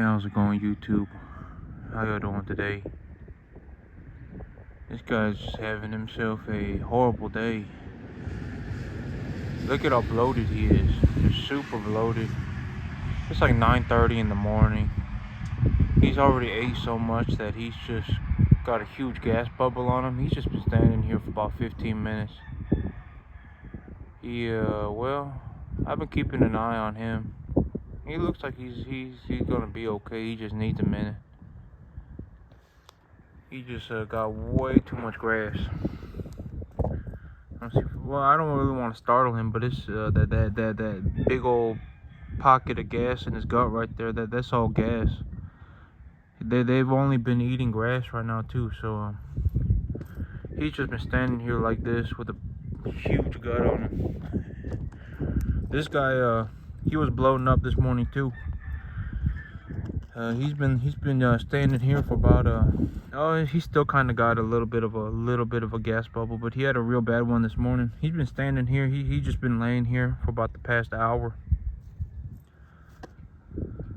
Hey, how's it going, YouTube? How y'all doing today? This guy's just having himself a horrible day. Look at how bloated he is. Just super bloated. It's like 9:30 in the morning. He's already ate so much that he's just got a huge gas bubble on him. He's just been standing here for about 15 minutes. Well, I've been keeping an eye on him. He looks like he's gonna be okay. He just needs a minute. He just got way too much grass. Well, I don't really want to startle him, but it's that big old pocket of gas in his gut right there. That's all gas. They've only been eating grass right now too, so he's just been standing here like this with a huge gut on him. This guy, he was bloating up this morning too. He's been standing here for about he still kind of got a little bit of a gas bubble, but he had a real bad one this morning. He's been standing here. He just been laying here for about the past hour.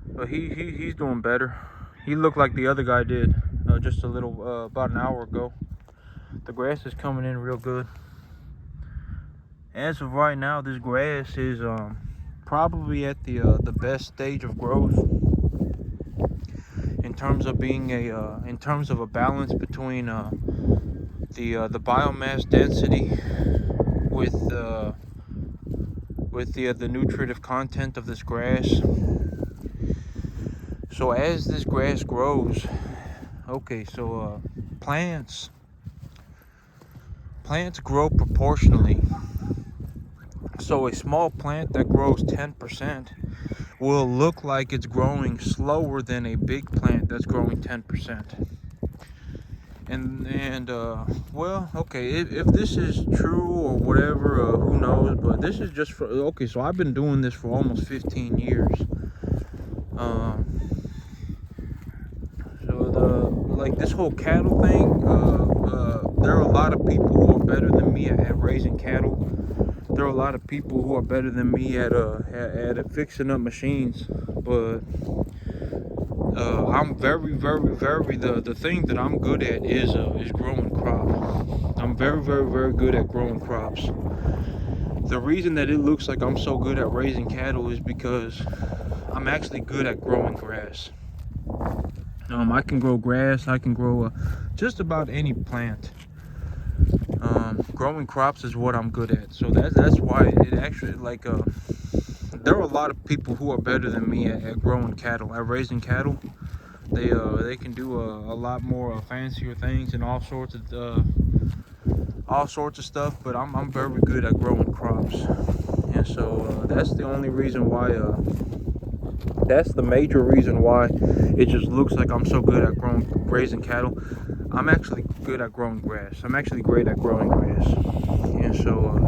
But he's doing better. He looked like the other guy did just a little about an hour ago. The grass is coming in real good. As of right now, this grass is probably at the best stage of growth. In terms of being a balance between the biomass density with the nutritive content of this grass. So as this grass grows, plants grow proportionally. So a small plant that grows 10% will look like it's growing slower than a big plant that's growing 10%. If this is true or whatever, who knows, but this is just so I've been doing this for almost 15 years. This whole cattle thing, there are a lot of people who are better than me at raising cattle. There are a lot of people who are better than me at fixing up machines, but I'm very the thing that I'm good at is growing crops. I'm very good at growing crops. The reason that it looks like I'm so good at raising cattle is because I'm actually good at growing grass. I can grow grass. I can grow just about any plant. Growing crops is what I'm good at. So that's why it actually there are a lot of people who are better than me at growing cattle, at raising cattle. They can do a lot more fancier things and all sorts of stuff. But I'm very good at growing crops, and so that's the only reason why. That's the major reason why it just looks like I'm so good at raising cattle. I'm actually good at growing grass. I'm actually great at growing grass. And so,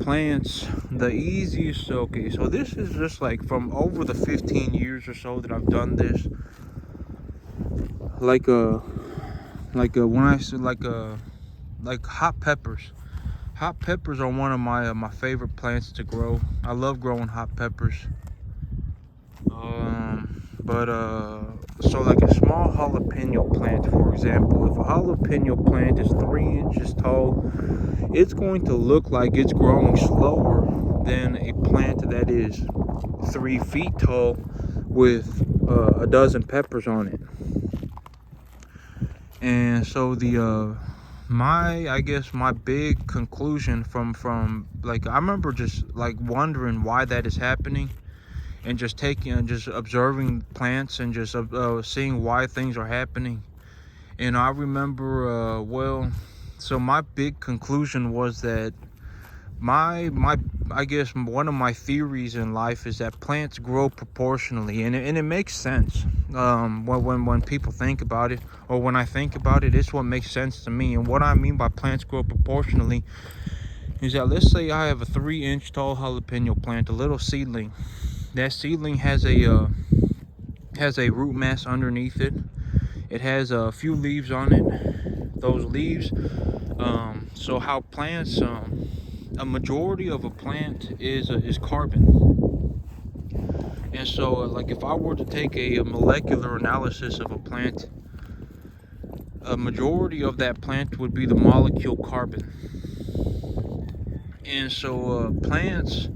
plants, the easiest, so this is just like from over the 15 years or so that I've done this. Like hot peppers. Hot peppers are one of my favorite plants to grow. I love growing hot peppers. So like a small jalapeno plant, for example, if a jalapeno plant is 3 inches tall, it's going to look like it's growing slower than a plant that is 3 feet tall with a dozen peppers on it. And so my big conclusion from I remember just wondering why that is happening, and just observing plants and just seeing why things are happening. And I remember so my big conclusion was that one of my theories in life is that plants grow proportionally, and it makes sense when people think about it, or when I think about it. It's what makes sense to me. And what I mean by plants grow proportionally is that, let's say I have a 3-inch tall jalapeno plant, a little seedling. That seedling has a root mass underneath it. It has a few leaves on it. Those leaves, so how plants a majority of a plant is carbon. And so, like if I were to take a molecular analysis of a plant, a majority of that plant would be the molecule carbon. And so, plants,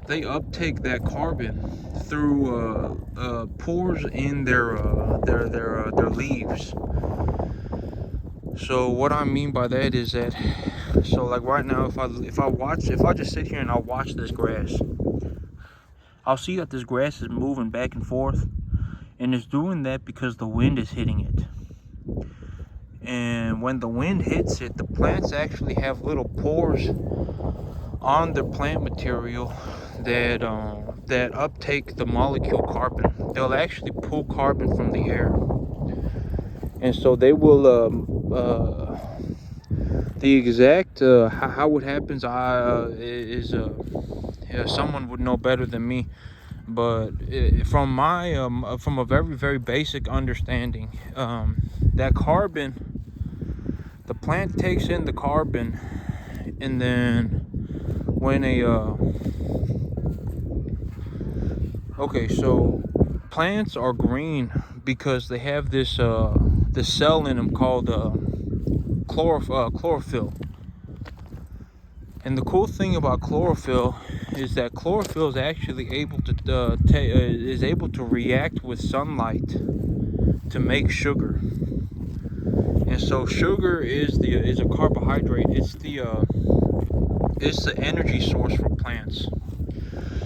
they uptake that carbon through pores in their leaves. So what I mean by that is that, so like right now, if I just sit here and I watch this grass, I'll see that this grass is moving back and forth, and it's doing that because the wind is hitting it. And when the wind hits it, the plants actually have little pores on the plant material that uptake the molecule carbon. They'll actually pull carbon from the air, and so they will. The exact how it happens is someone would know better than me. But from a very, very basic understanding, that carbon, the plant takes in the carbon, and then when so plants are green because they have this cell in them called chlorophyll. And the cool thing about chlorophyll is that chlorophyll is actually able to react with sunlight to make sugar. And so sugar is a carbohydrate. It's the energy source for plants.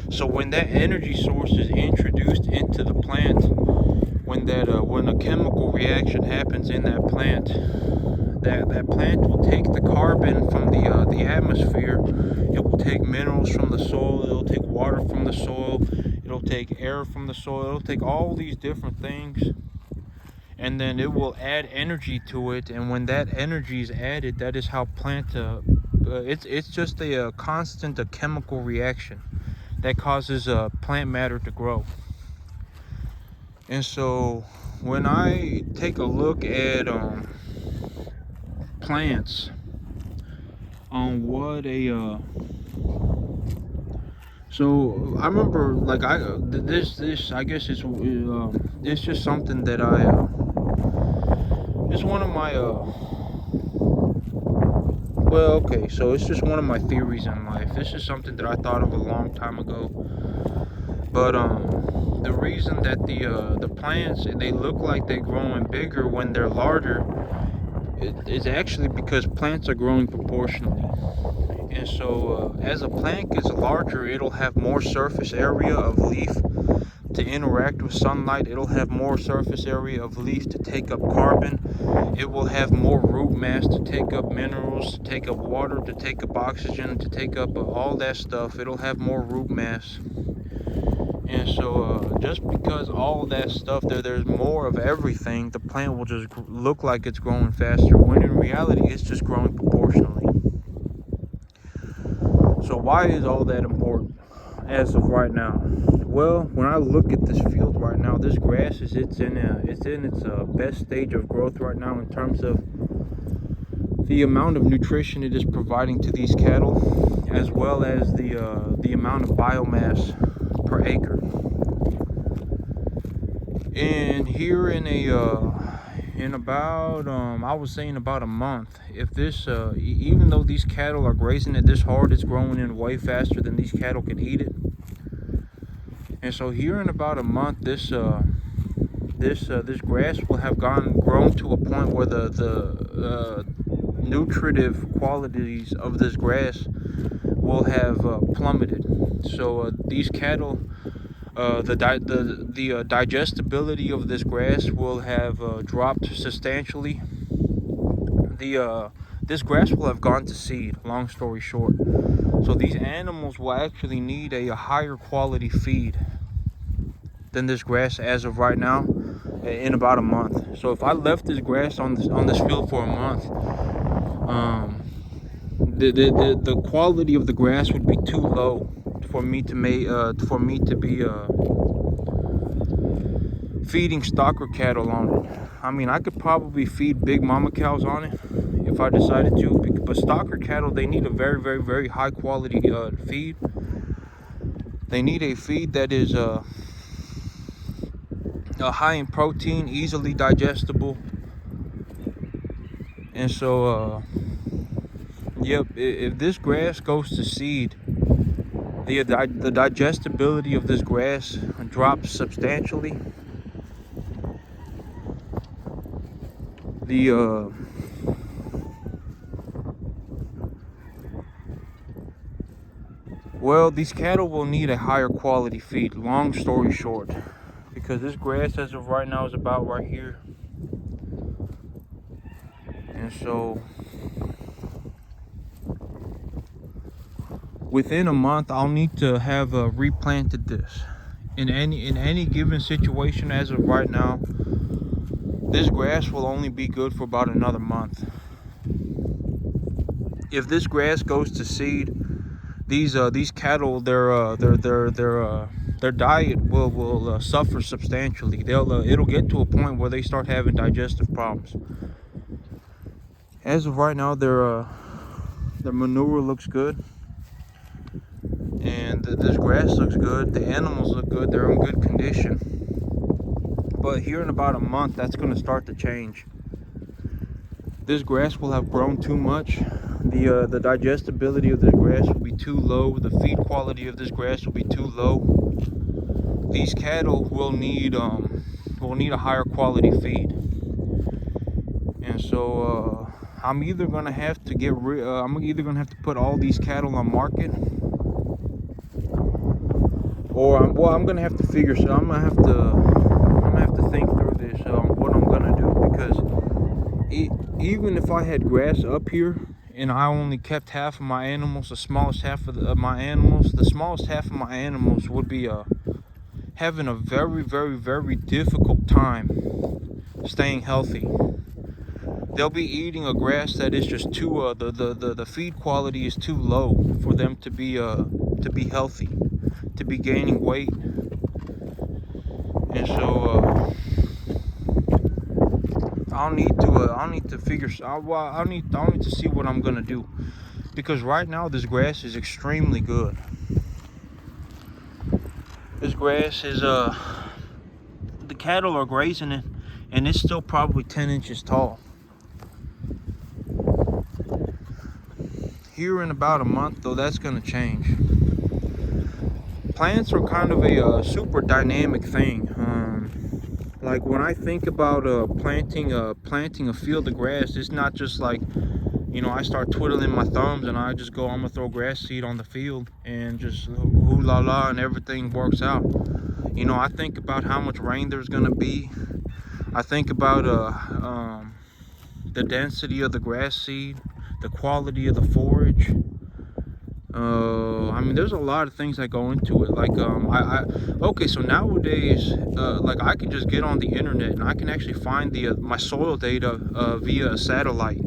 So when that energy source is introduced into the plant, when a chemical reaction happens in that plant, that plant will take the carbon from the atmosphere. It will take minerals from the soil. It'll take water from the soil. It'll take air from the soil. It'll take all these different things, and then it will add energy to it. And when that energy is added, that is how it's just a constant chemical reaction that causes plant matter to grow. And so when I take a look at plants, on what so I remember, like, this I guess it's just something that it's one of my so it's just one of my theories in life. This is something that I thought of a long time ago. But the reason that the plants, they look like they're growing bigger when they're larger, is actually because plants are growing proportionally. And so as a plant gets larger, it'll have more surface area of leaf to interact with sunlight. It'll have more surface area of leaf to take up carbon. It will have more root mass to take up minerals, to take up water, to take up oxygen, to take up all that stuff. It'll have more root mass. And so just because all that stuff, there's more of everything, the plant will just look like it's growing faster, when in reality it's just growing proportionally. So why is all that important as of right now? Well, when I look at this field right now, this grass it's in its best stage of growth right now in terms of the amount of nutrition it is providing to these cattle, as well as the amount of biomass per acre. And here in about I was saying about a month, if this even though these cattle are grazing it this hard, it's growing in way faster than these cattle can eat it. And so here in about a month, this grass will have grown to a point where the nutritive qualities of this grass will have plummeted. So these cattle, the digestibility of this grass will have dropped substantially. This grass will have gone to seed, long story short. So these animals will actually need a higher quality feed than this grass as of right now in about a month. So if I left this grass on this field for a month, the quality of the grass would be too low for me to feeding stocker cattle on it. I mean, I could probably feed big mama cows on it if I decided to, but stocker cattle, they need a very, very, very high quality feed. They need a feed that is high in protein, easily digestible. And so yep, if this grass goes to seed, the digestibility of this grass drops substantially. Well, these cattle will need a higher quality feed, long story short, because this grass as of right now is about right here. And so within a month, I'll need to have replanted this. In any given situation as of right now, this grass will only be good for about another month. If this grass goes to seed, these cattle, their diet will suffer substantially. It'll get to a point where they start having digestive problems. As of right now, their manure looks good, and this grass looks good. The animals look good. They're in good condition. But here in about a month, that's going to start to change. This grass will have grown too much. The digestibility of this grass will be too low. The feed quality of this grass will be too low. These cattle will need a higher quality feed. And so I'm either gonna have to put all these cattle on market, or I'm gonna have to figure. So I'm gonna have to think through this what I'm gonna do, because even if I had grass up here and I only kept half of my animals, the smallest half of my animals would be having a very, very, very difficult time staying healthy. They'll be eating a grass that is just too the feed quality is too low for them to be healthy, to be gaining weight. And so I'll need to see what I'm gonna do, because right now this grass is extremely good. This grass is the cattle are grazing it, and it's still probably 10 inches tall. Here in about a month, though, that's gonna change. Plants are kind of a super dynamic thing. Like when I think about planting a field of grass, it's not just like, I start twiddling my thumbs and I just go, I'm gonna throw grass seed on the field and just ooh la la and everything works out. I think about how much rain there's gonna be. I think about the density of the grass seed, the quality of the forage. I mean, there's a lot of things that go into it. Like, okay, so nowadays, like I can just get on the internet and I can actually find my soil data via a satellite.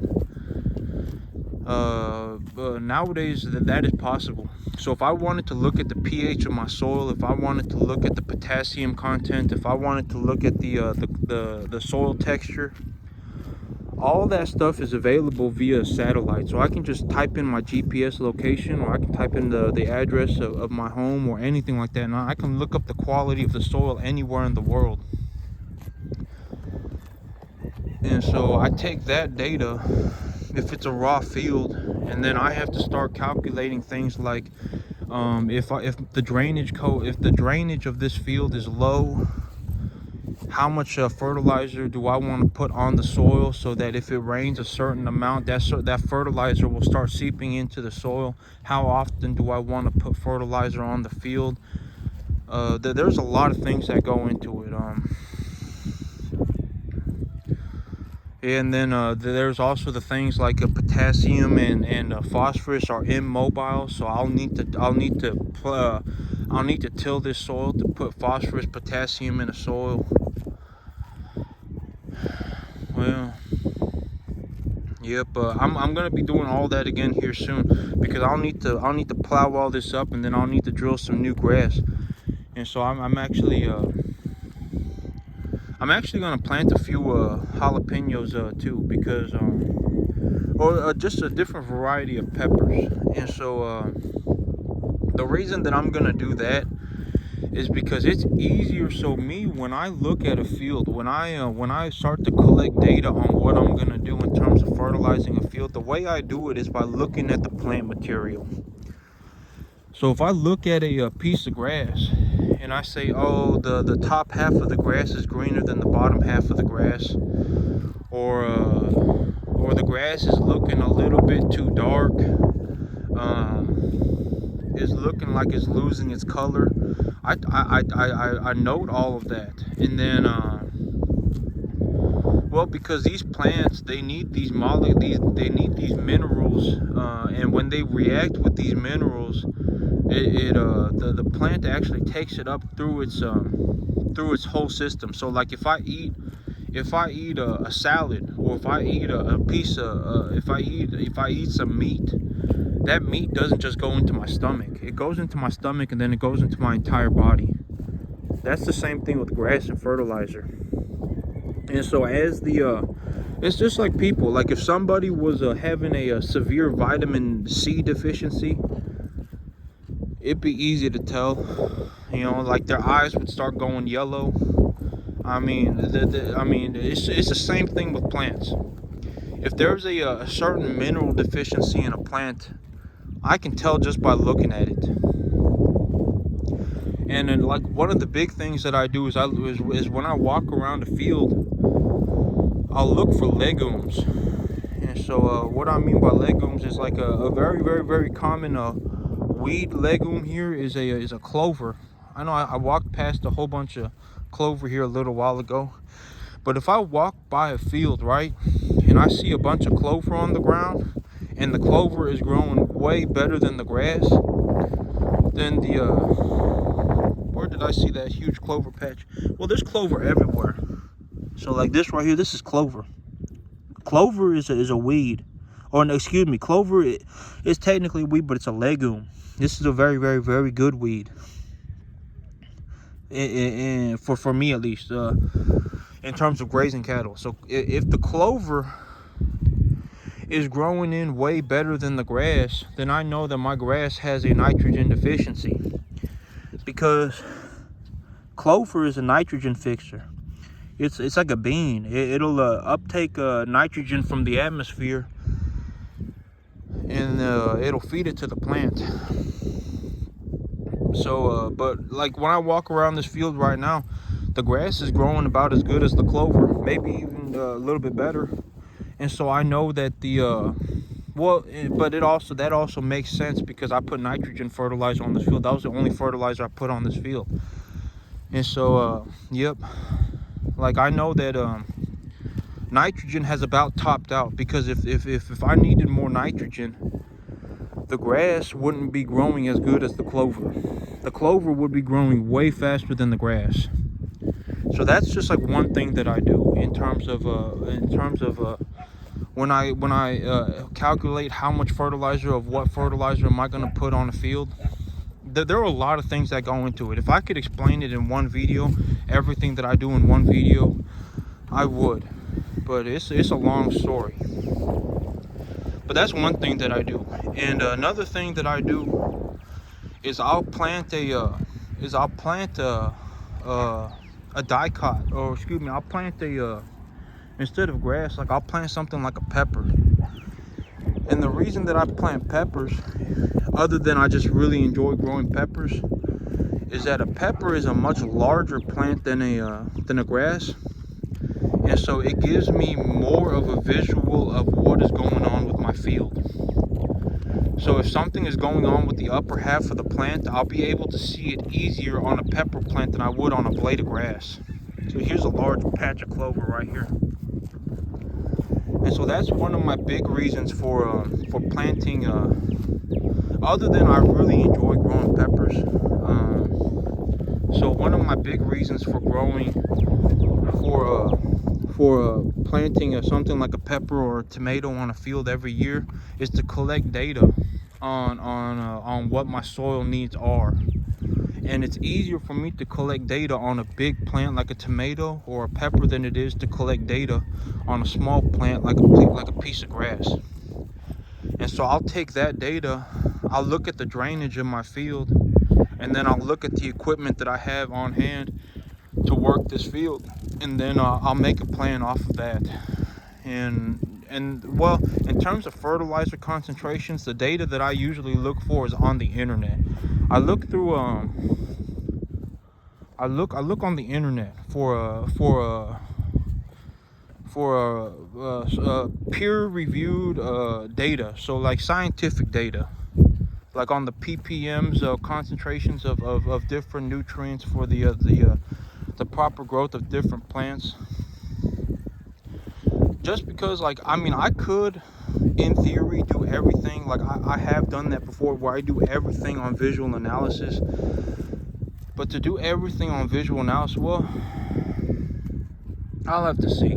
Nowadays, that is possible. So if I wanted to look at the pH of my soil, if I wanted to look at the potassium content, if I wanted to look at the soil texture, all that stuff is available via satellite. So I can just type in my GPS location, or I can type in the address of my home or anything like that, and I can look up the quality of the soil anywhere in the world. And so I take that data, if it's a raw field, and then I have to start calculating things like if the drainage of this field is low, how much fertilizer do I want to put on the soil, so that if it rains a certain amount, that fertilizer will start seeping into the soil. How often do I want to put fertilizer on the field? There's a lot of things that go into it. And then there's also the things like potassium and phosphorus are immobile, so I'll need to till this soil to put phosphorus, potassium in the soil. Well, yep. I'm gonna be doing all that again here soon, because I'll need to plow all this up, and then I'll need to drill some new grass. And so I'm actually I'm actually gonna plant a few jalapenos too, because or just a different variety of peppers. And so the reason that I'm gonna do that is because it's easier. So me, when I look at a field, when I start to collect data on what I'm gonna do in terms of fertilizing a field, the way I do it is by looking at the plant material. So if I look at a piece of grass and I say, oh, the top half of the grass is greener than the bottom half of the grass, or the grass is looking a little bit too dark, is looking like it's losing its color, I note all of that. And then well, because these plants, they need these minerals, and when they react with these minerals, the plant actually takes it up through its whole system. So like if I eat a salad, or if I eat a piece of if I eat some meat, that meat doesn't just go into my stomach. It goes into my stomach and then it goes into my entire body. That's the same thing with grass and fertilizer. And so as it's just like people. Like if somebody was having a severe vitamin C deficiency, it'd be easy to tell. You know, like their eyes would start going yellow. I mean, it's the same thing with plants. If there's a certain mineral deficiency in a plant, I can tell just by looking at it. And then, like, one of the big things that I do is when I walk around the field, I'll look for legumes. And so what I mean by legumes is like a very, very, very common weed legume here is a clover. I know I walked past a whole bunch of clover here a little while ago, but if I walk by a field, right, and I see a bunch of clover on the ground, and the clover is growing way better than the grass, then where did I see that huge clover patch? Well, there's clover everywhere. So like this right here, this is clover. Clover is a weed, or no, excuse me, clover is technically a weed, but it's a legume. This is a very, very, very good weed. And for me at least, in terms of grazing cattle. So if the clover is growing in way better than the grass, then I know that my grass has a nitrogen deficiency, because clover is a nitrogen fixer. It's like a bean. It'll uptake nitrogen from the atmosphere, and it'll feed it to the plant. So but like when I walk around this field right now, the grass is growing about as good as the clover, maybe even a little bit better. And so I know that but that also makes sense, because I put nitrogen fertilizer on this field. That was the only fertilizer I put on this field. And so yep, like I know that nitrogen has about topped out, because if I needed more nitrogen, the grass wouldn't be growing as good as the clover. The clover would be growing way faster than the grass. So that's just like one thing that I do in terms of when I calculate how much fertilizer of what fertilizer am I going to put on a field. There are a lot of things that go into it. If I could explain it in one video, everything that I do in one video, I would. But it's a long story. But that's one thing that I do. And another thing that I do is I'll plant a dicot, or excuse me, I'll plant instead of grass, like I'll plant something like a pepper. And the reason that I plant peppers, other than I just really enjoy growing peppers, is that a pepper is a much larger plant than a grass. And so it gives me more of a visual of what is going on with my field. So if something is going on with the upper half of the plant, I'll be able to see it easier on a pepper plant than I would on a blade of grass. So here's a large patch of clover right here. And so that's one of my big reasons for planting, other than I really enjoy growing peppers. So one of my big reasons for growing, for planting something like a pepper or a tomato on a field every year, is to collect data on what my soil needs are. And it's easier for me to collect data on a big plant like a tomato or a pepper than it is to collect data on a small plant like a piece of grass. And so I'll take that data, I'll look at the drainage in my field, and then I'll look at the equipment that I have on hand to work this field, and then I'll make a plan off of that. And well, in terms of fertilizer concentrations, the data that I usually look for is on the internet. I look through I look on the internet for peer-reviewed data, so like scientific data, like on the ppms, concentrations of different nutrients for the proper growth of different plants. Just because, like, I mean, I could in theory do everything, like I have done that before, where I do everything on visual analysis. But to do everything on visual analysis, well, I'll have to see.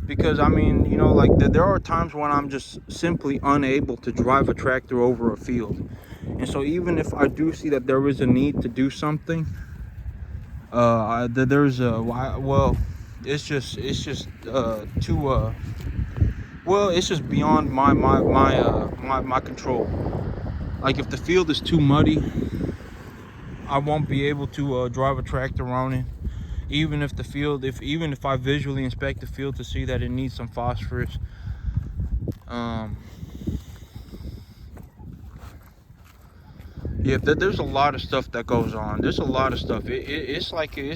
Because, I mean, you know, like, there are times when I'm just simply unable to drive a tractor over a field. And so even if I do see that there is a need to do something, there's a, well, it's just too, well, it's just beyond my control. Like, if the field is too muddy, I won't be able to drive a tractor on it. Even if the field, even if I visually inspect the field to see that it needs some phosphorus. Yeah, there's a lot of stuff that goes on. There's a lot of stuff. It's like a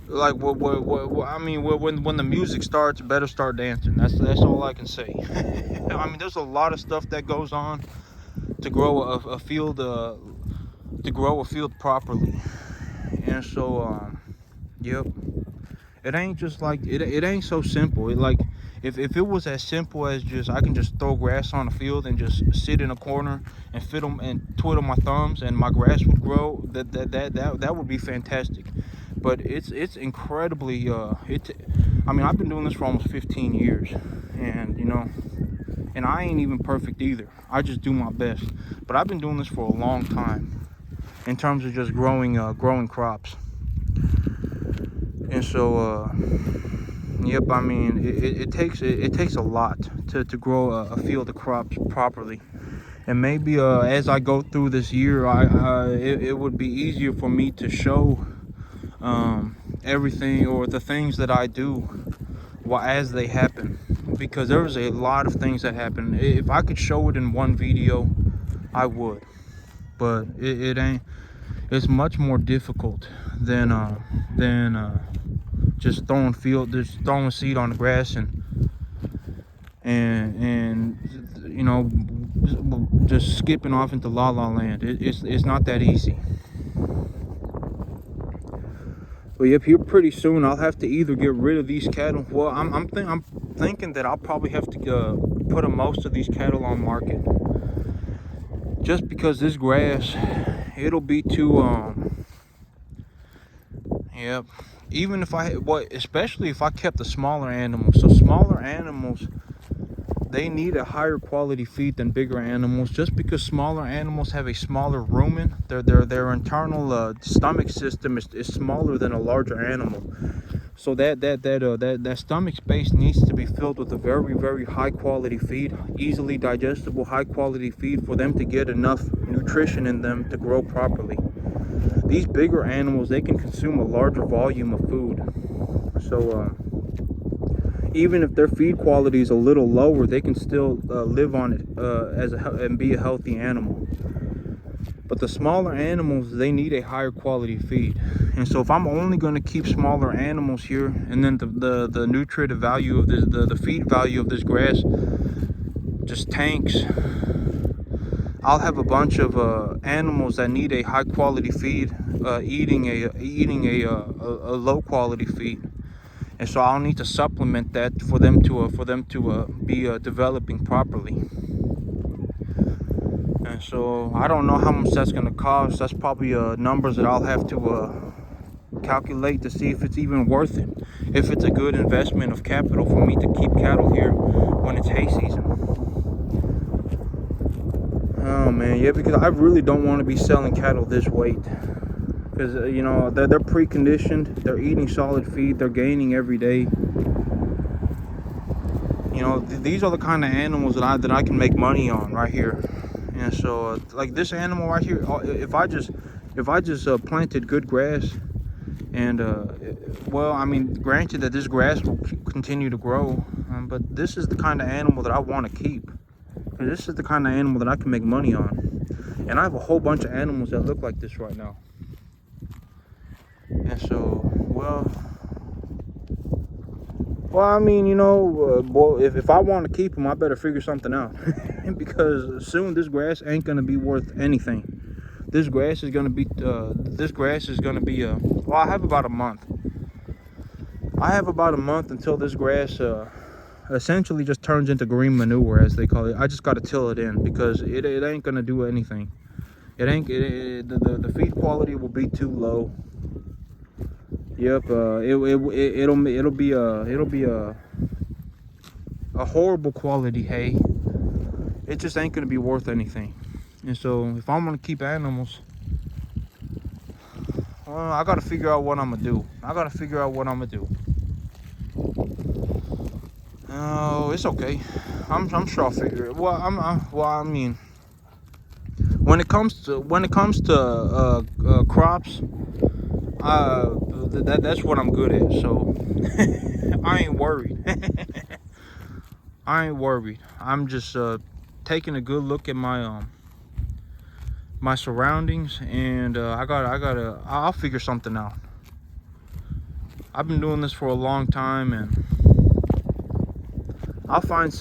like what I mean, when the music starts, better start dancing. That's all I can say. I mean, there's a lot of stuff that goes on to grow a field properly. And so yep, it ain't just like it ain't so simple. It, like, if it was as simple as just I can just throw grass on a field and just sit in a corner and fiddle and twiddle my thumbs and my grass would grow, that would be fantastic. But it's incredibly I mean, I've been doing this for almost 15 years, and you know, and I ain't even perfect either. I just do my best. But I've been doing this for a long time in terms of just growing crops. And so yep, I mean, it takes a lot to grow a field of crops properly. And maybe as I go through this year, it would be easier for me to show everything, or the things that I do, as they happen, because there's a lot of things that happen. If I could show it in one video, I would, but it ain't. It's much more difficult than just throwing seed on the grass and you know, just skipping off into la la land. It's not that easy. But yep, here pretty soon I'll have to either get rid of these cattle. Well, I'm thinking that I'll probably have to put most of these cattle on market, just because this grass, it'll be too yep. Even if especially if I kept the smaller animals. So smaller animals, they need a higher quality feed than bigger animals, just because smaller animals have a smaller rumen. Their internal stomach system is smaller than a larger animal. So that stomach space needs to be filled with a very, very high quality feed, easily digestible, high quality feed, for them to get enough nutrition in them to grow properly. These bigger animals, they can consume a larger volume of food. So even if their feed quality is a little lower, they can still live on it and be a healthy animal. But the smaller animals, they need a higher quality feed. And so if I'm only going to keep smaller animals here, and then the nutritive value of the feed value of this grass just tanks, I'll have a bunch of animals that need a high quality feed eating a low quality feed. And so I'll need to supplement that for them to be developing properly. And so I don't know how much that's going to cost. That's probably numbers that I'll have to calculate to see if it's even worth it, if it's a good investment of capital for me to keep cattle here when it's hay season. Oh man, yeah, because I really don't want to be selling cattle this weight. Because you know they're preconditioned, they're eating solid feed, they're gaining every day. You know, these are the kind of animals that I can make money on right here. And so like this animal right here, if I just planted good grass, and well, I mean, granted that this grass will continue to grow, but this is the kind of animal that I want to keep. And this is the kind of animal that I can make money on. And I have a whole bunch of animals that look like this right now. And so, well, I mean, you know, boy, if I want to keep them, I better figure something out. Because soon this grass ain't gonna be worth anything. This grass is gonna be, well, I have about a month. Until this grass essentially just turns into green manure, as they call it. I just gotta till it in because it ain't gonna do anything. The feed quality will be too low. Yep, it'll be a horrible quality hay. It just ain't gonna be worth anything. And so if I'm gonna keep animals, well, I gotta figure out what I'm gonna do. Oh, it's okay. I'm sure I'll figure it. Well, I mean, when it comes to crops, that's what I'm good at. So I ain't worried. I'm just taking a good look at my my surroundings, and I'll figure something out. I've been doing this for a long time, and I'll find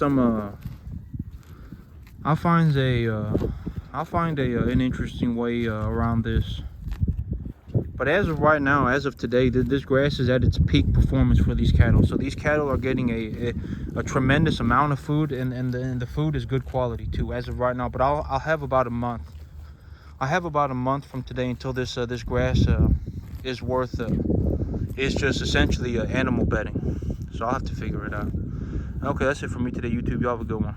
an interesting way around this. But as of right now, as of today, this grass is at its peak performance for these cattle. So these cattle are getting a tremendous amount of food, and the food is good quality too, as of right now. But I'll have about a month. I have about a month from today until this grass is worth. It's just essentially animal bedding. So I'll have to figure it out. Okay, that's it for me today, YouTube. Y'all have a good one.